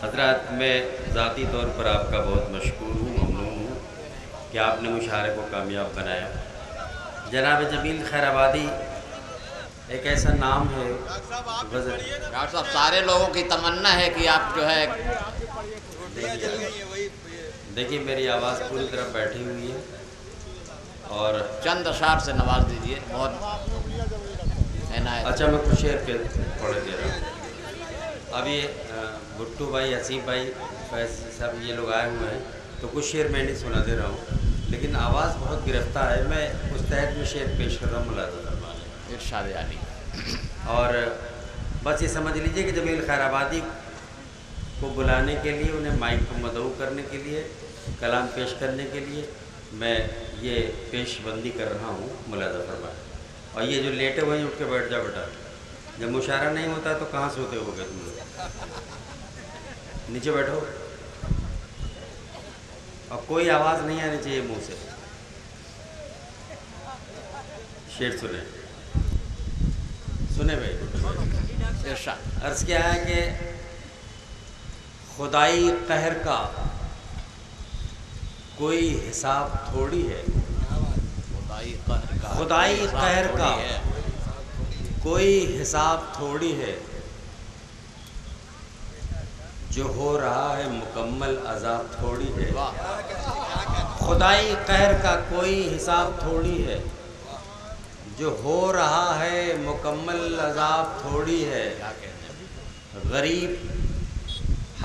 حضرات میں ذاتی طور پر آپ کا بہت مشکور ہوں، ممنون ہوں کہ آپ نے مشاعرے کو کامیاب بنایا۔ جناب جمیل خیر آبادی ایک ایسا نام ہے ڈاکٹر صاحب سارے لوگوں کی تمنا ہے کہ آپ جو ہے دیکھیے میری آواز پوری طرح بیٹھی ہوئی ہے اور چند اشعار سے نواز دیجیے۔ بہت عنایت۔ اچھا میں کچھ شعر پہ پڑھ دے رہا ہوں۔ اب یہ بھٹو بھائی، حسین بھائی، فیض صاحب یہ لوگ آئے ہوئے ہیں تو کچھ شعر میں نہیں سنا دے رہا ہوں، لیکن آواز بہت گرفتار ہے۔ میں اس تحت میں شعر پیش کر رہا ہوں ملاحظہ فرمائیں۔ ارشاد عالی۔ اور بس یہ سمجھ لیجئے کہ جمیل خیر آبادی کو بلانے کے لیے، انہیں مائک کو مدعو کرنے کے لیے، کلام پیش کرنے کے لیے میں یہ پیش بندی کر رہا ہوں، ملاحظہ فرمائیں۔ اور یہ جو لیٹے ہوئے ہیں اٹھ کے بیٹھ جا بیٹا، جب مشاعرہ نہیں ہوتا تو کہاں سوتے ہو گے تم لوگ؟ نیچے بیٹھو اور کوئی آواز نہیں آنی چاہیے منہ سے۔ شعر سنیں بھائی۔ ارشاد۔ عرض کیا ہے کہ خدائی قہر کا کوئی حساب تھوڑی ہے، خدائی قہر کا کوئی حساب تھوڑی ہے، جو ہو رہا ہے مکمل عذاب تھوڑی ہے۔ خدائی قہر کا کوئی حساب تھوڑی ہے، جو ہو رہا ہے مکمل عذاب تھوڑی ہے۔ غریب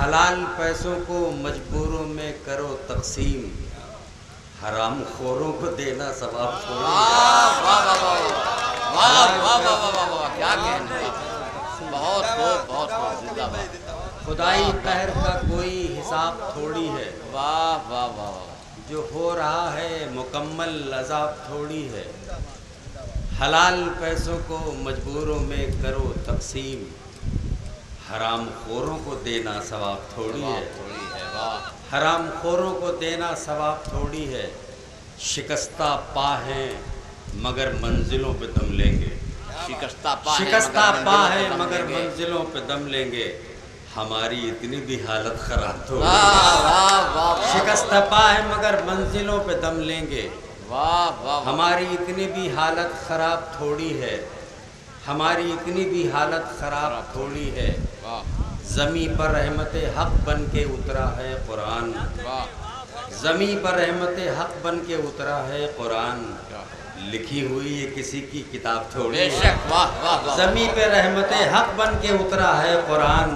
حلال پیسوں کو مجبوروں میں کرو تقسیم، حرام خوروں کو دینا ثواب تھوڑی ہے۔ کیا کہنا، بہت خوب، بہت خوب، زندہ باد۔ خدائی قہر کا کوئی حساب تھوڑی ہے، واہ واہ واہ، جو ہو رہا ہے مکمل عذاب تھوڑی ہے۔ حلال پیسوں کو مجبوروں میں کرو تقسیم، حرام خوروں کو دینا ثواب تھوڑی ہے۔ حرام خوروں کو دینا ثواب تھوڑی ہے۔ شکستہ پا ہیں مگر منزلوں پہ دم لیں گے، شکستہ پا ہیں مگر منزلوں پہ دم لیں گے، ہماری اتنی بھی حالت خراب تھوڑی ہے۔ شکستہ پا ہیں مگر منزلوں پہ دم لیں گے، ہماری اتنی بھی حالت خراب تھوڑی ہے، ہماری اتنی بھی حالت خراب تھوڑی ہے۔ زمین پر رحمت حق بن کے اترا ہے قرآن، زمین پر رحمت حق بن کے اترا ہے قرآن، لکھی ہوئی یہ کسی کی کتاب تھوڑی ہے۔ زمین پہ رحمت حق بن کے اترا ہے قرآن،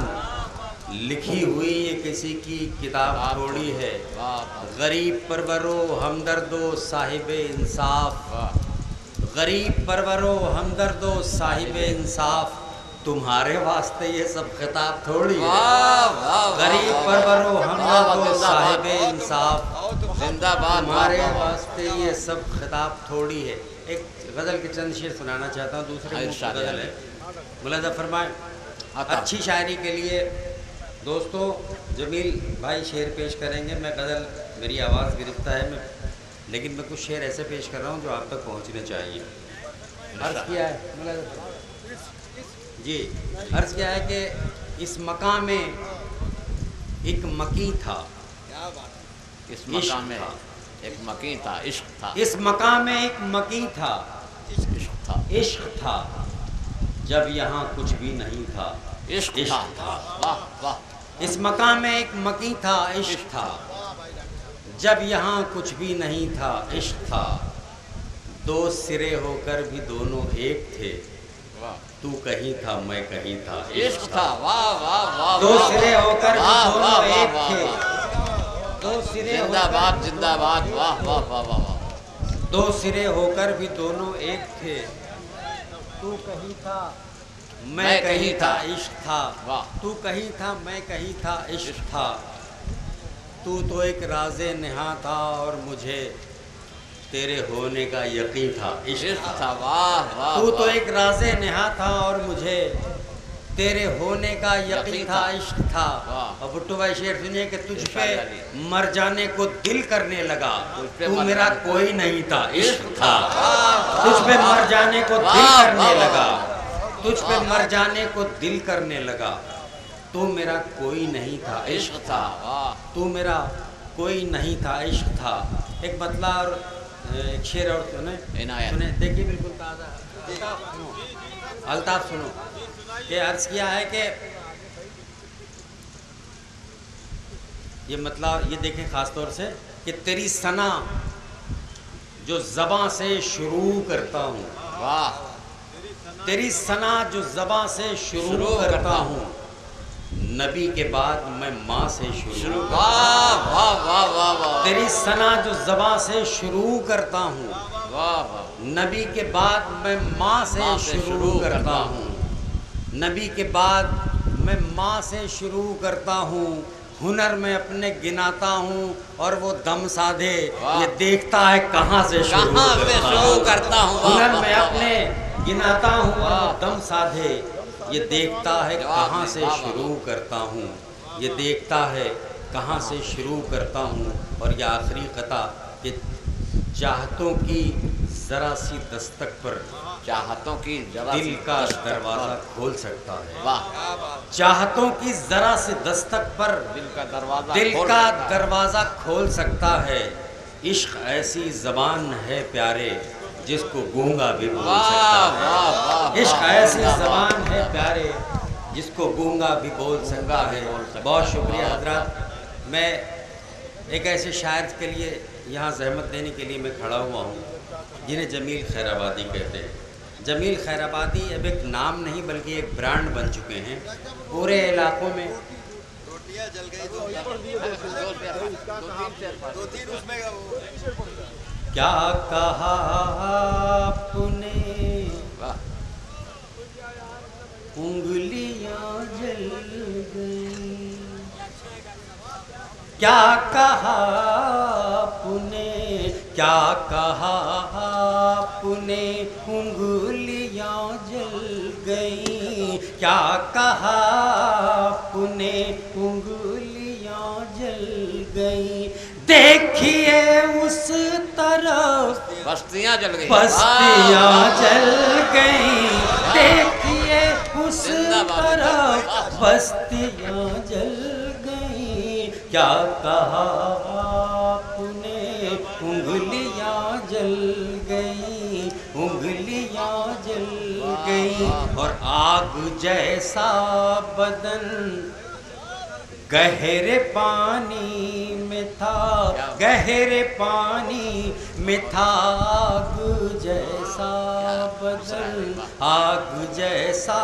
لکھی ہوئی یہ کسی کی کتاب تھوڑی ہے۔ غریب پرورو ہمدردو صاحب انصاف، غریب پرورو ہمدردو صاحب انصاف، تمہارے واسطے یہ سب خطاب تھوڑی ہے۔ غریب پرورو ہمدردو صاحب انصاف، تمہارے واسطے یہ سب خطاب تھوڑی ہے۔ ایک غزل کے چند شعر سنانا چاہتا ہوں، دوسرے غزل ہے، ملاحظہ فرمائیں۔ اچھی شاعری کے لیے دوستو جمیل بھائی شعر پیش کریں گے، میں غزل، میری آواز گرفتہ ہے لیکن میں کچھ شعر ایسے پیش کر رہا ہوں جو آپ تک پہنچنے چاہیے۔ عرض کیا ہے جی، عرض کیا ہے کہ اس مقام میں ایک مکی تھا، اس مقام میں ایک مکی تھا، عشق تھا، اس مقام میں ایک مکی تھا، عشق تھا، عشق تھا، جب یہاں کچھ بھی نہیں تھا، عشق تھا، واہ واہ، اس مقام میں ایک مکی تھا، عشق تھا، جب یہاں کچھ بھی نہیں تھا، عشق تھا، دو سرے ہو کر بھی دونوں ایک تھے، تو کہیں تھا میں کہیں تھا، عشق تھا، واہ واہ واہ، دو سرے ہو کر بھی دونوں ایک تھے، دو سرے زندہ باد، زندہ باد، واہ واہ واہ واہ، دو سرے ہو کر بھی دونوں ایک تھے، تو کہیں تھا میں کہیں تھا، عشق تھا، تو کہیں تھا میں کہیں تھا، عشق تھا، تو ایک راز نہاں تھا اور مجھے تیرے ہونے کا یقین تھا، عشق تھا، واہ واہ، تو ایک راز نہاں تھا اور مجھے تیرے ہونے کا یقین تھا، عشق تھا۔ اور بھٹو بھائی شعر سنیے کہ تجھ پہ مر جانے کو دل کرنے لگا، تو میرا کوئی نہیں تھا، عشق تھا، تجھ پہ مر جانے کو دل کرنے لگا، تجھ پہ مر جانے کو دل کرنے لگا، تو میرا کوئی نہیں تھا عشق تھا، واہ تو میرا کوئی نہیں تھا عشق تھا. ایک مطلع اور ایک شعر اور عنایت. دیکھیے بالکل تازہ. الطاف سنو کہ عرض کیا ہے کہ یہ مطلب یہ دیکھیں خاص طور سے کہ تیری ثنا جو زباں سے شروع کرتا ہوں، واہ تیری ثنا جو زباں سے شروع کرتا ہوں، نبی کے بعد میں ماں سے شروع واہ واہ واہ واہ واہ تیری ثنا جو زباں سے شروع کرتا ہوں، واہ واہ نبی کے بعد میں ماں سے شروع کرتا ہوں، نبی کے بعد میں ماں سے شروع کرتا ہوں. ہنر میں اپنے گناتا ہوں اور وہ دم سادھے یہ دیکھتا ہے کہاں سے شروع کرتا ہوں. ہنر میں اپنے گناتا ہوں اور وہ دم سادھے یہ دیکھتا ہے کہاں سے شروع کرتا ہوں، یہ دیکھتا ہے کہاں سے شروع کرتا ہوں. اور یہ آخری قطع کہ چاہتوں کی ذرا سی دستک پر چاہتوں کی دل کا دروازہ کھول سکتا ہے. واہ چاہتوں کی ذرا سی دستک پر دل کا دروازہ دل کا دروازہ کھول سکتا ہے. عشق ایسی زبان ہے پیارے جس کو گونگا بھی بول سکتا ہے. عشق ایسی زبان ہے پیارے جس کو گونگا بھی بول سکتا ہے. بہت شکریہ حضرات. میں ایک ایسے شاعر کے لیے یہاں زحمت دینے کے لیے میں کھڑا ہوا ہوں جنہیں جمیل خیرآبادی کہتے ہیں. جمیل خیرآبادی اب ایک نام نہیں بلکہ ایک برانڈ بن چکے ہیں پورے علاقوں میں. کیا کہا آپ نے انگلیاں جل گئی، کیا کہا آپ نے، کیا کہا آپ نے انگلیاں جل گئیں، کیا کہا آپ نے انگلیاں جل گئیں. دیکھیے اس طرف بستیاں جل گئی، بستیاں جل گئیں، دیکھیے اس طرف بستیاں جل گئیں. کیا کہا آپ نے انگلیاں جل گئیں، انگلیاں جل گئیں. اور آگ جیسا بدن گہرے پانی میں تھا، گہرے پانی میں تھا. آگ جیسا بدن، آگ جیسا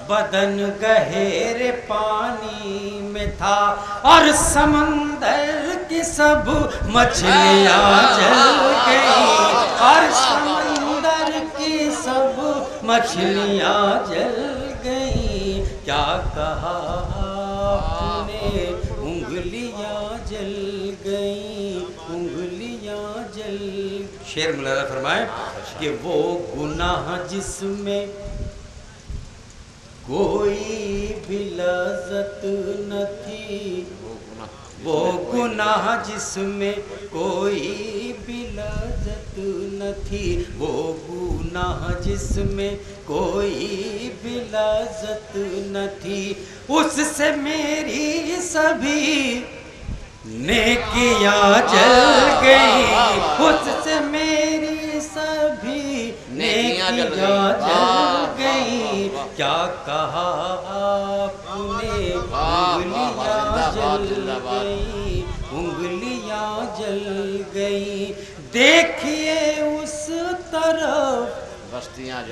بدن گہرے پانی میں تھا. اور سمندر کی سب مچھلیاں جل گئیں، اور سمندر کی سب مچھلیاں جل گئیں. کیا کہا آپ نے انگلیاں جل گئیں، انگلیاں جل. شعر مولانا فرمائے کہ وہ گناہ جس میں کوئی بھی لذت نہ تھی، وہ گناہ جس میں کوئی بھی لذت نہ تھی، وہ گناہ جس میں کوئی بھی لذت نہ تھی. اس سے میری سبھی نیکیاں جل گئیں، اس سے میری سبھی نیکیاں جل گئیں. کیا کہا آپ نے انگلیاں جل گئیں، انگلیاں جل گئیں. دیکھیے اس طرف بستیاں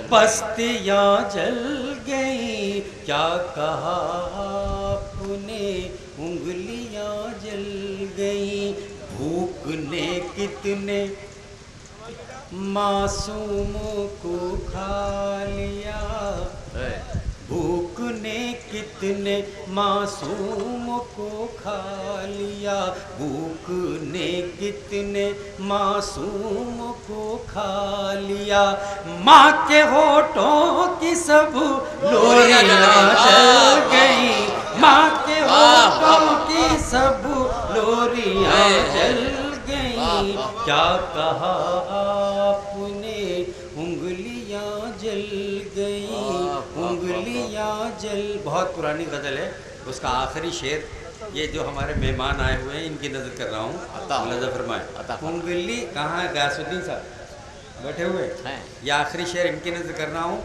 جل گئیں. کیا کہا آپ نے انگلیاں جل گئیں. بھوک نے کتنے معصوموں کو کھا لیا، بھوک نے کتنے معصوموں کو کھا لیا، بھوک نے کتنے معصوموں کو کھا لیا. ماں کے ہونٹوں کی سب لوریاں جل گئیں، ماں کے ہونٹوں کی سب لوریاں جل گئیں. کیا کہا آپ نے انگلیاں جل گئیں، انگلیاں جل. بہت پرانی غزل ہے اس کا آخری شعر، یہ جو ہمارے مہمان آئے ہوئے ہیں ان کی نظر کر رہا ہوں، ملاحظہ فرمائیں۔ انگلی کہاں ہے؟ غیاث الدین صاحب بیٹھے ہوئے ہیں، یہ آخری شعر ان کی نظر کر رہا ہوں،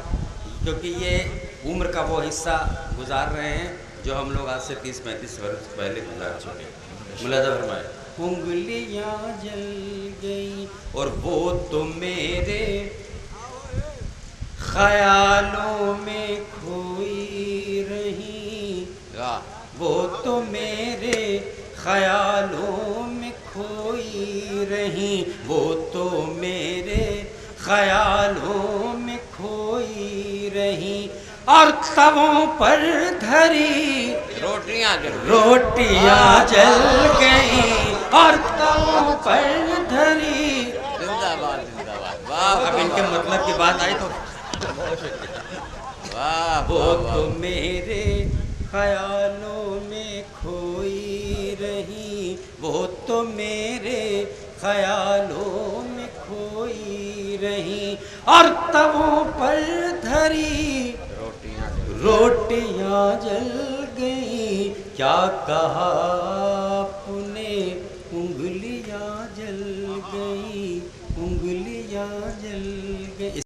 کیونکہ یہ عمر کا وہ حصہ گزار رہے ہیں جو ہم لوگ آج سے 30-35 برس پہلے گزار چکے ہیں۔ ملاحظہ فرمائیں۔ انگلیاں جل گئی اور وہ تو میرے خیالوں میں کھوئی رہی، وہ تو میرے خیالوں میں کھوئی رہی، وہ تو میرے خیالوں میں کھوئی رہی، اور تووں پر دھری روٹیاں جل گئیں، اور تووں پر دھری۔ زندہ باد زندہ باد۔ اب ان کے مطلب کی بات آئی تو وہ تو میرے خیالوں میں کھوئی رہی، وہ تو میرے خیالوں میں کھوئی رہی، اور تووں پر دھری روٹیاں جل گئیں، کیا کہا آپ نے؟ انگلیاں جل گئیں، انگلیاں جل